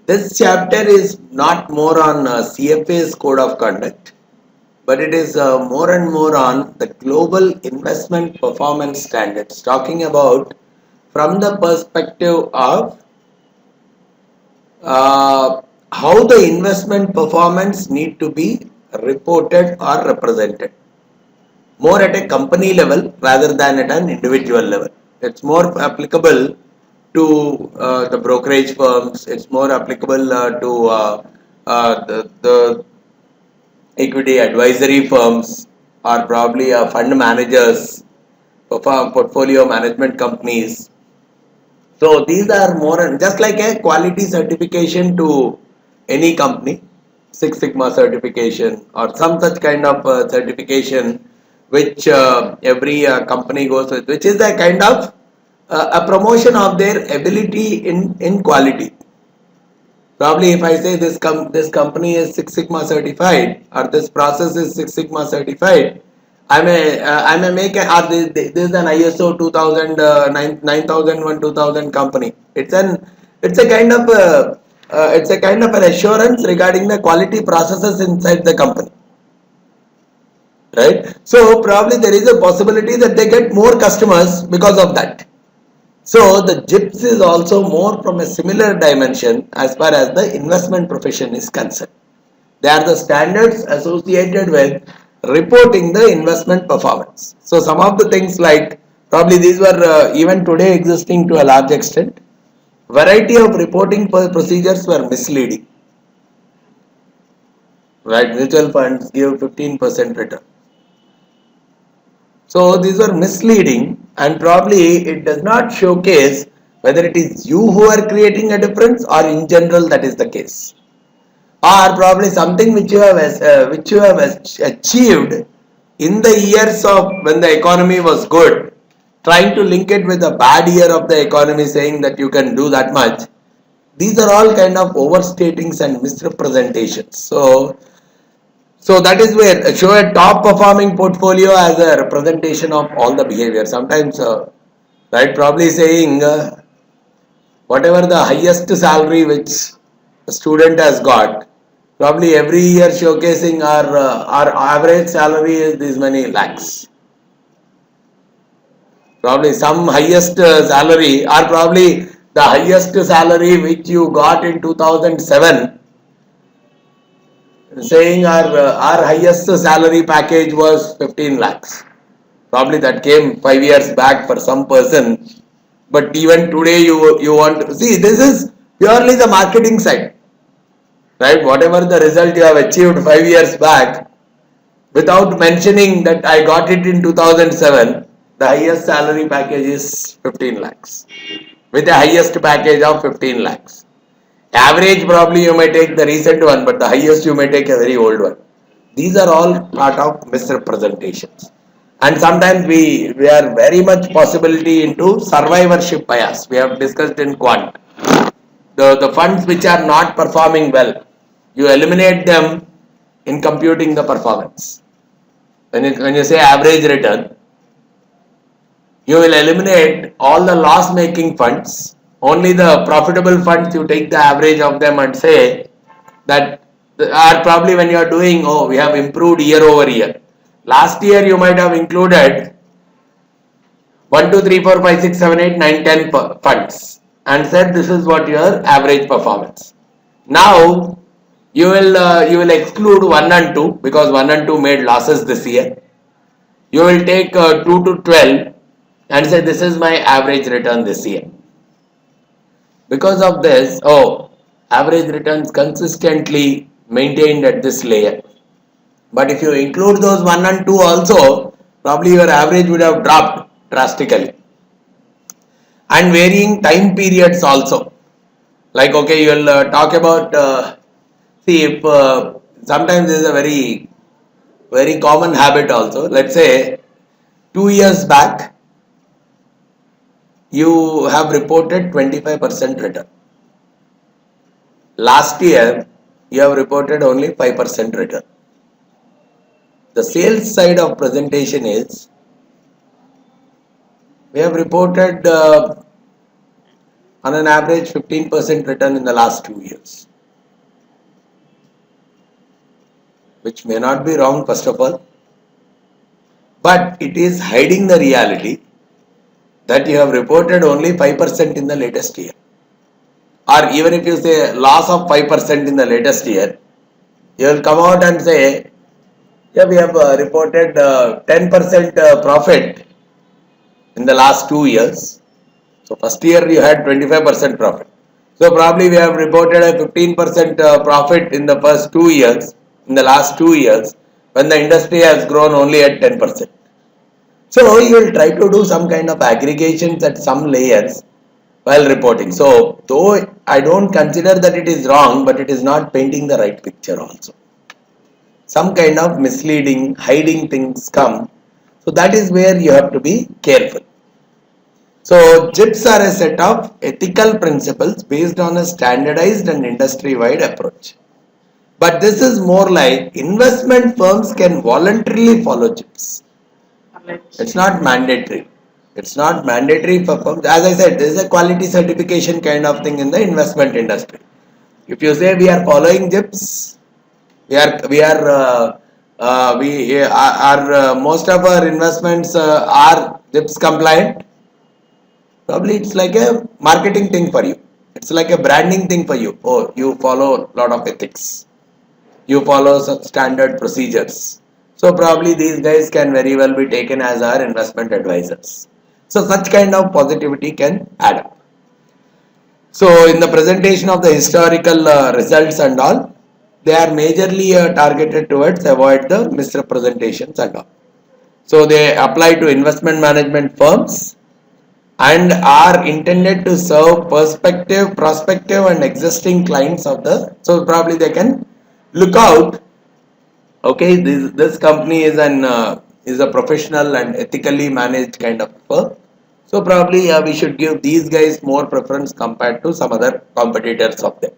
This chapter is not more on CFA's code of conduct, but it is more and more on the global investment performance standards, talking about from the perspective of uh, how the investment performance need to be reported or represented more at a company level rather than at an individual level. It's more applicable to the brokerage firms. It's more applicable to the equity advisory firms or probably fund managers, portfolio management companies. So these are more just like a quality certification to any company, Six Sigma certification or some such kind of certification which every company goes with, which is a kind of a promotion of their ability in quality. Probably if I say this company is Six Sigma certified or this process is Six Sigma certified, I may make a, or this is an ISO 2000 9001 2000 company. It's a kind of it's a kind of an assurance regarding the quality processes inside the company, right? So probably there is a possibility that they get more customers because of that. So the GIPS is also more from a similar dimension as far as the investment profession is concerned. They are the standards associated with reporting the investment performance. So some of the things like probably these were even today existing to a large extent. Variety of reporting procedures were misleading. Right, mutual funds give 15% return. So these are misleading and probably it does not showcase whether it is you who are creating a difference or in general that is the case. Or probably something which you have achieved in the years of when the economy was good, trying to link it with a bad year of the economy saying that you can do that much. These are all kind of overstatings and misrepresentations. So that is where show a top performing portfolio as a representation of all the behavior. Sometimes, right, probably saying whatever the highest salary which a student has got, probably every year showcasing our average salary is this many lakhs. Probably some highest salary or probably the highest salary which you got in 2007 saying our highest salary package was 15 lakhs. Probably that came 5 years back for some person, but even today you want to see this is purely the marketing side, right? Whatever the result you have achieved 5 years back, without mentioning that I got it in 2007, the highest salary package is 15 lakhs with the highest package of 15 lakhs. Average probably you may take the recent one, but the highest you may take a very old one. These are all part of misrepresentations. And sometimes we are very much possibility into survivorship bias. We have discussed in quant. The funds which are not performing well, you eliminate them in computing the performance. When you say average return, you will eliminate all the loss making funds. Only the profitable funds you take the average of them and say that are probably when you are doing, oh, we have improved year over year. Last year you might have included 1, 2, 3, 4, 5, 6, 7, 8, 9, 10 funds and said this is what your average performance. Now you will exclude 1 and 2 because 1 and 2 made losses this year. You will take 2 to 12 and say this is my average return this year. Because of this, oh, average returns consistently maintained at this layer. But if you include those 1 and 2 also, probably your average would have dropped drastically. And varying time periods also. Like, okay, you will talk about, see, if sometimes there is a very common habit also. Let's say 2 years back, you have reported 25% return. Last year, you have reported only 5% return. The sales side of presentation is we have reported on an average 15% return in the last 2 years, which may not be wrong first of all, but it is hiding the reality that you have reported only 5% in the latest year. Or even if you say loss of 5% in the latest year, you will come out and say, yeah, we have reported 10% profit in the last 2 years. So first year you had 25% profit. So probably we have reported a 15% profit in the first 2 years, in the last 2 years, when the industry has grown only at 10%. So you will try to do some kind of aggregations at some layers while reporting. So though I don't consider that it is wrong, but it is not painting the right picture also. Some kind of misleading, hiding things come. So that is where you have to be careful. So GIPS are a set of ethical principles based on a standardized and industry-wide approach. But this is more like investment firms can voluntarily follow GIPS. It's not mandatory. It's not mandatory for firms. As I said, this is a quality certification kind of thing in the investment industry. If you say we are following GIPS, most of our investments are GIPS compliant. Probably it's like a marketing thing for you. It's like a branding thing for you. Oh, you follow a lot of ethics. You follow some standard procedures. So probably these guys can very well be taken as our investment advisors. So such kind of positivity can add up. So in the presentation of the historical results and all, they are majorly targeted towards avoid the misrepresentations and all. So they apply to investment management firms and are intended to serve prospective and existing clients of the, so probably they can look out, okay, this company is a professional and ethically managed kind of firm. So probably we should give these guys more preference compared to some other competitors of them.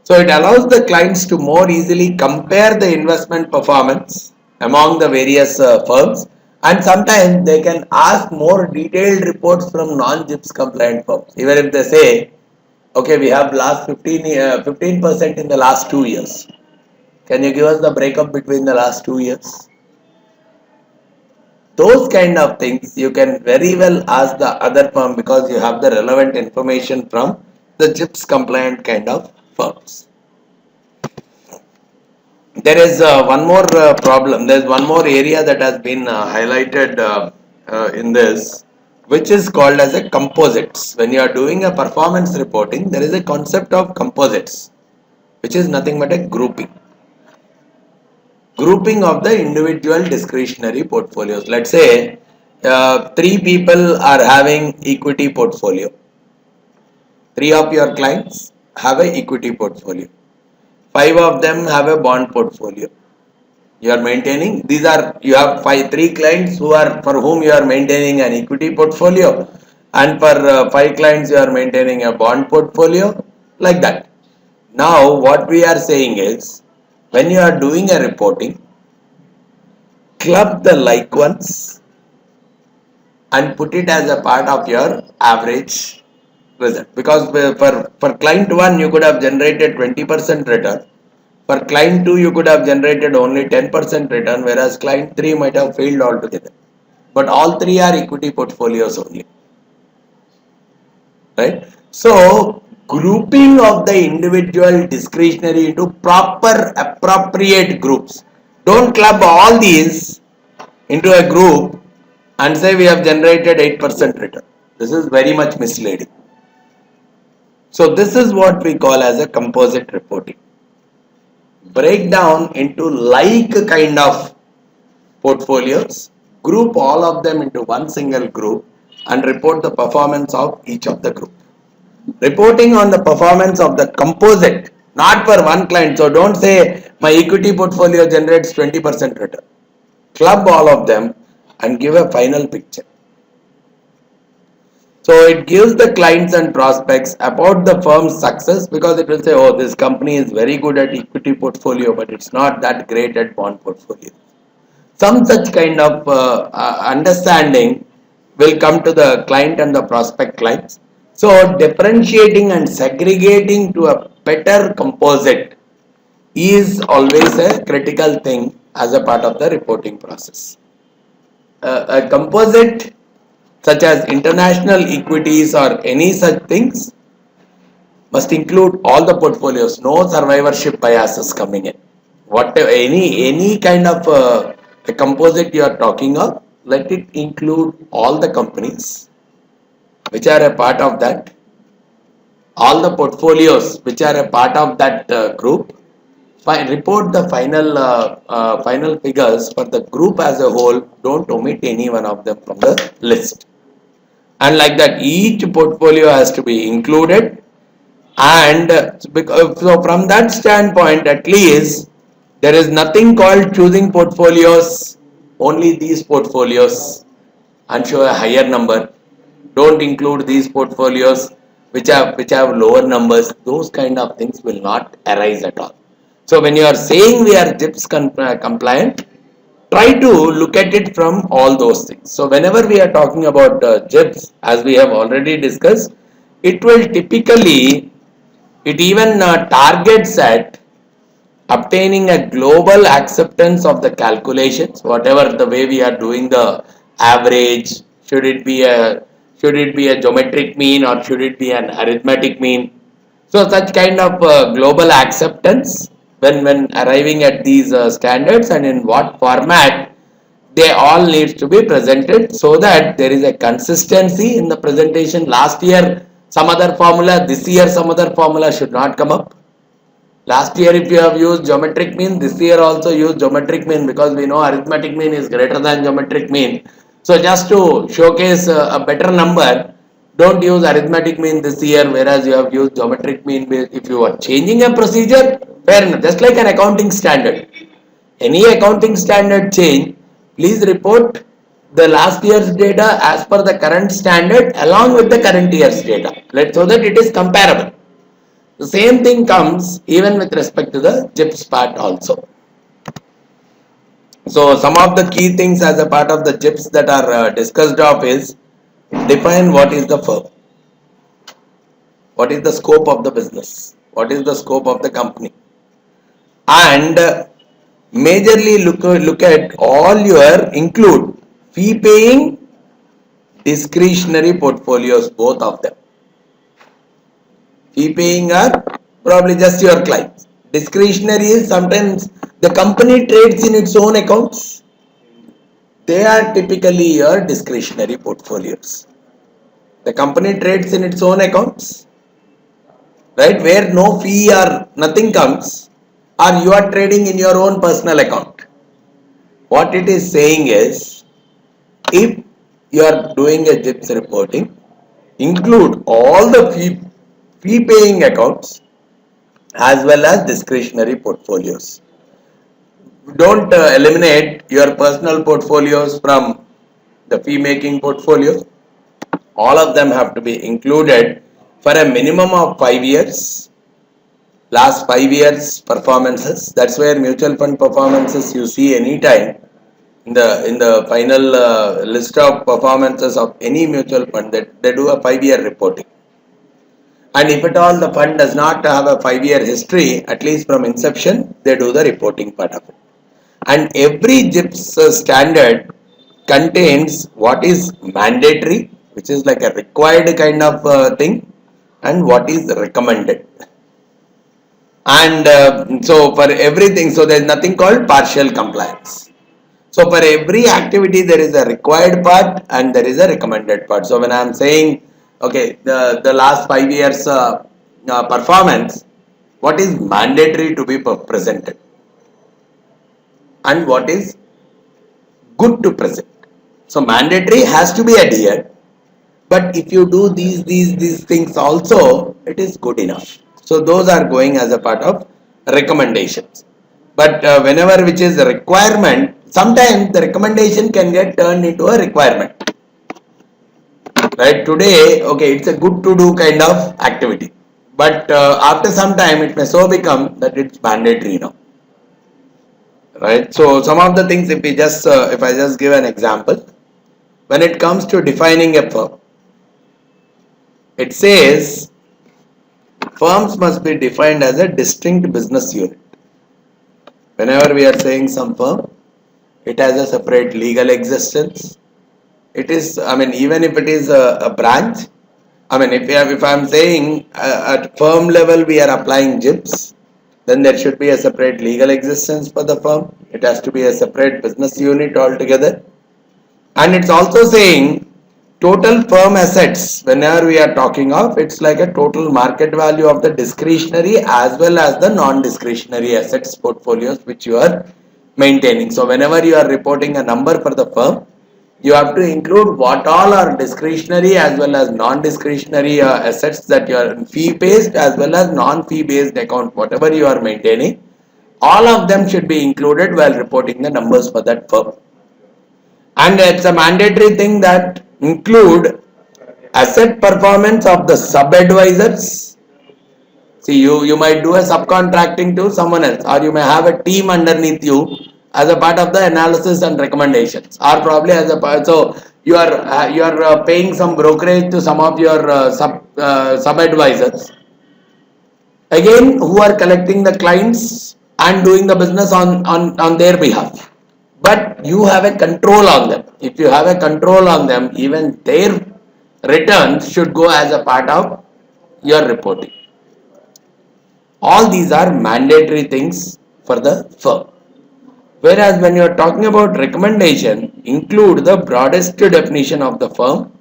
So it allows the clients to more easily compare the investment performance among the various firms, and sometimes they can ask more detailed reports from non-GIPS compliant firms. Even if they say, okay, we have last 15% in the last 2 years. Can you give us the breakup between the last 2 years? Those kind of things you can very well ask the other firm because you have the relevant information from the GIPS compliant kind of firms. There is one more problem. There is one more area that has been highlighted in this, which is called as a composites. When you are doing a performance reporting, there is a concept of composites, which is nothing but a grouping. Grouping of the individual discretionary portfolios. Let's say 3 people are having equity portfolio. 3 of your clients have a equity portfolio. 5 of them have a bond portfolio. You are maintaining, you have 3 clients for whom you are maintaining an equity portfolio, and for 5 clients you are maintaining a bond portfolio, like that. Now what we are saying is, when you are doing a reporting, club the like ones and put it as a part of your average result, because for client 1 you could have generated 20% return, for client 2 you could have generated only 10% return, whereas client 3 might have failed altogether, but all 3 are equity portfolios only, right? So grouping of the individual discretionary into proper appropriate groups. Don't club all these into a group and say we have generated 8% return. This is very much misleading. So this is what we call as a composite reporting. Break down into like kind of portfolios, group all of them into one single group and report the performance of each of the group. Reporting on the performance of the composite, not for one client. So don't say my equity portfolio generates 20% return. Club all of them and give a final picture. So it gives the clients and prospects about the firm's success, because it will say, oh, this company is very good at equity portfolio, but it's not that great at bond portfolio. Some such kind of understanding will come to the client and the prospect clients. So differentiating and segregating to a better composite is always a critical thing as a part of the reporting process. A composite such as international equities or any such things must include all the portfolios, no survivorship biases coming in. Whatever any kind of a composite you are talking of, let it include all the companies which are a part of that, all the portfolios which are a part of that group. Report the final figures for the group as a whole. Don't omit any one of them from the list. And like that, each portfolio has to be included. And so from that standpoint, at least there is nothing called choosing portfolios, only these portfolios, and show a higher number. Don't include these portfolios which have lower numbers. Those kind of things will not arise at all. So when you are saying we are GIPS compliant, try to look at it from all those things. So whenever we are talking about GIPS, as we have already discussed, it will typically, it even targets at obtaining a global acceptance of the calculations, whatever the way we are doing the average. Should it be a geometric mean or should it be an arithmetic mean? So such kind of global acceptance when arriving at these standards, and in what format they all needs to be presented, so that there is a consistency in the presentation. Last year some other formula, this year some other formula should not come up. Last year if you have used geometric mean, this year also use geometric mean, because we know arithmetic mean is greater than geometric mean. So just to showcase a better number, don't use arithmetic mean this year, whereas you have used geometric mean. If you are changing a procedure, fair enough. Just like an accounting standard. Any accounting standard change, please report the last year's data as per the current standard along with the current year's data, so that it is comparable. The same thing comes even with respect to the GIPS part also. So some of the key things as a part of the GIPS that are discussed of is, define what is the firm, what is the scope of the business, what is the scope of the company, and majorly look at all your include fee paying, discretionary portfolios, both of them. Fee paying are probably just your clients. Discretionary is sometimes the company trades in its own accounts. They are typically your discretionary portfolios. The company trades in its own accounts, right, where no fee or nothing comes, or you are trading in your own personal account. What it is saying is, if you are doing a GIPS reporting, include all the fee paying accounts as well as discretionary portfolios. Don't eliminate your personal portfolios from the fee making portfolios. All of them have to be included for a minimum of 5 years. Last 5 years performances. That's where mutual fund performances you see anytime in the final list of performances of any mutual fund, that they do a 5-year reporting. And if at all the fund does not have a 5-year history, at least from inception, they do the reporting part of it. And every GIPS standard contains what is mandatory, which is like a required kind of thing, and what is recommended. And so for everything, so there is nothing called partial compliance. So for every activity there is a required part and there is a recommended part. So when I am saying, okay, the last 5 years performance, what is mandatory to be presented and what is good to present. So mandatory has to be adhered, but if you do these things also, it is good enough. So those are going as a part of recommendations. But whenever which is a requirement, sometimes the recommendation can get turned into a requirement. Right, today, okay, it's a good to do kind of activity, but after some time it may so become that it's mandatory now. Right, so some of the things, if I just give an example, when it comes to defining a firm, It says firms must be defined as a distinct business unit. Whenever we are saying some firm, it has a separate legal existence. It is, I mean, even if it is a branch, I mean, if I'm saying at firm level we are applying GIPS, then there should be a separate legal existence for the firm. It has to be a separate business unit altogether. And it's also saying total firm assets, whenever we are talking of, it's like a total market value of the discretionary as well as the non-discretionary assets portfolios which you are maintaining. So whenever you are reporting a number for the firm, you have to include what all are discretionary as well as non-discretionary assets that you are fee based as well as non-fee based account, whatever you are maintaining, all of them should be included while reporting the numbers for that firm. And it's a mandatory thing that include asset performance of the sub-advisors. See, you might do a subcontracting to someone else, or you may have a team underneath you as a part of the analysis and recommendations, or probably as a part. So you are paying some brokerage to some of your sub advisors. Again, who are collecting the clients and doing the business on their behalf. But you have a control on them. If you have a control on them, even their returns should go as a part of your reporting. All these are mandatory things for the firm. Whereas when you are talking about recommendation, include the broadest definition of the firm,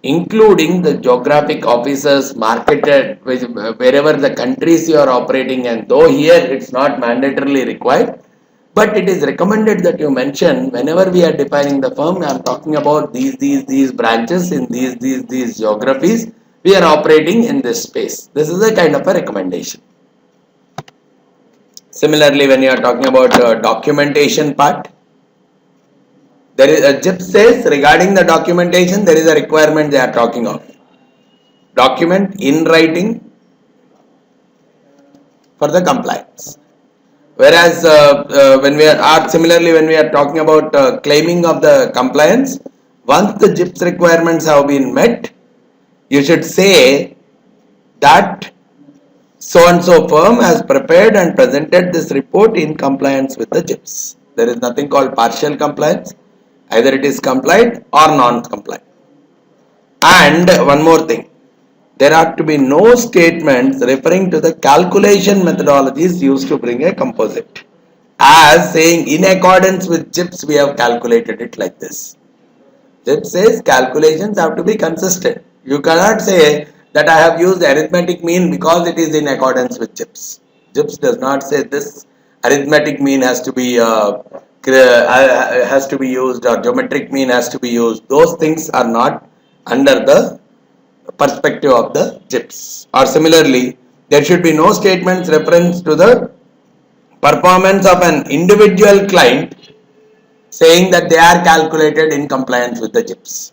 including the geographic offices marketed wherever the countries you are operating, and though here it's not mandatorily required, but it is recommended that you mention whenever we are defining the firm. I am talking about these branches in these geographies. We are operating in this space. This is a kind of a recommendation. Similarly, when you are talking about documentation part, there is a GIPS says regarding the documentation, there is a requirement they are talking of. Document in writing for the compliance. Whereas when we are similarly when we are talking about claiming of the compliance, once the GIPS requirements have been met, you should say that so and so firm has prepared and presented this report in compliance with the GIPS. There is nothing called partial compliance. Either it is compliant or non-compliant. And one more thing, there are to be no statements referring to the calculation methodologies used to bring a composite, as saying in accordance with GIPS we have calculated it like this. GIPS says calculations have to be consistent. You cannot say that I have used arithmetic mean because it is in accordance with GIPS. GIPS does not say this arithmetic mean has to be used, or geometric mean has to be used. Those things are not under the perspective of the GIPS. Or similarly, there should be no statements reference to the performance of an individual client saying that they are calculated in compliance with the GIPS.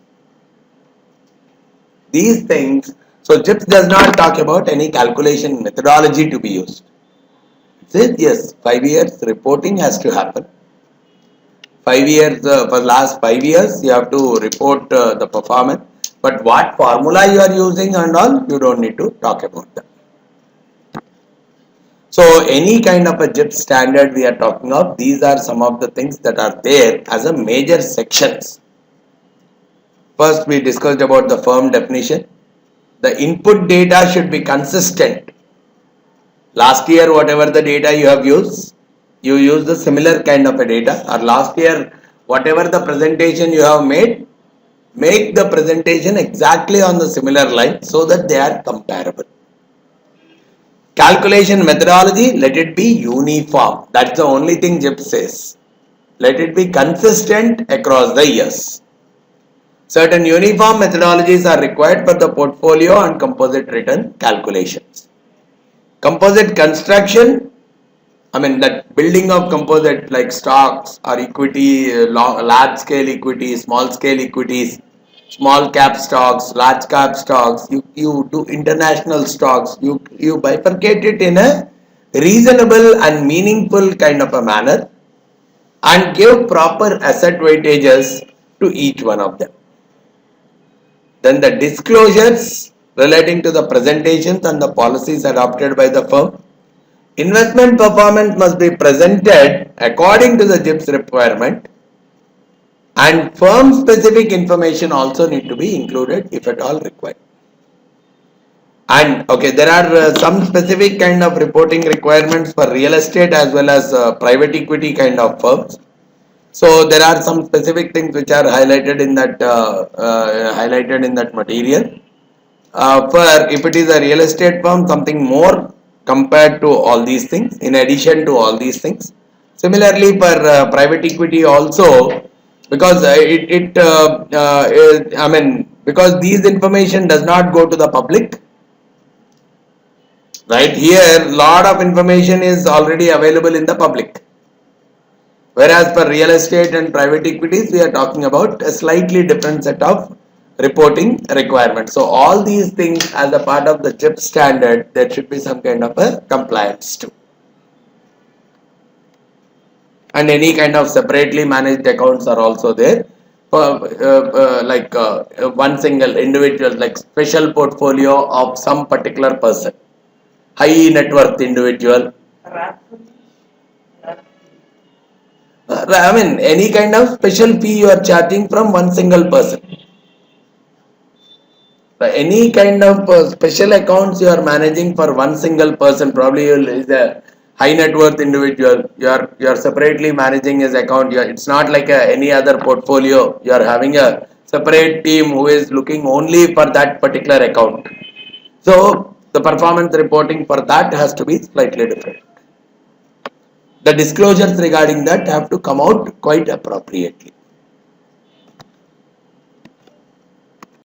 These things, so GIPS does not talk about any calculation methodology to be used. It says yes, 5 years reporting has to happen. 5 years, for last 5 years you have to report the performance, but what formula you are using and all, you don't need to talk about that. So any kind of a GIPS standard we are talking of, these are some of the things that are there as a major sections. First we discussed about the firm definition. The input data should be consistent. Last year whatever the data you have used, you use the similar kind of a data, or last year whatever the presentation you have made, make the presentation exactly on the similar line so that they are comparable. Calculation methodology, let it be uniform. That's the only thing GIPS says. Let it be consistent across the years. Certain uniform methodologies are required for the portfolio and composite return calculations. Composite construction, I mean that building of composite like stocks or equity, large scale equity, small scale equities, small cap stocks, large cap stocks, you do international stocks, you bifurcate it in a reasonable and meaningful kind of a manner and give proper asset weightages to each one of them. Then the disclosures relating to the presentations and the policies adopted by the firm. Investment performance must be presented according to the GIPS requirement, and firm specific information also need to be included if at all required. And okay, there are some specific kind of reporting requirements for real estate as well as private equity kind of firms. So there are some specific things which are highlighted in that material. For if it is a real estate firm, something more compared to all these things. In addition to all these things, similarly for private equity also, because I mean, because these information does not go to the public. Right here, lot of information is already available in the public. Whereas for real estate and private equities, we are talking about a slightly different set of reporting requirements. So all these things as a part of the GIPS standard, there should be some kind of a compliance too. And any kind of separately managed accounts are also there. Like one single individual, like special portfolio of some particular person, high net worth individual. I mean, any kind of special fee you are charging from one single person. Any kind of special accounts you are managing for one single person, probably is a high net worth individual. You are separately managing his account. It's not like any other portfolio. You are having a separate team who is looking only for that particular account. So the performance reporting for that has to be slightly different. The disclosures regarding that have to come out quite appropriately.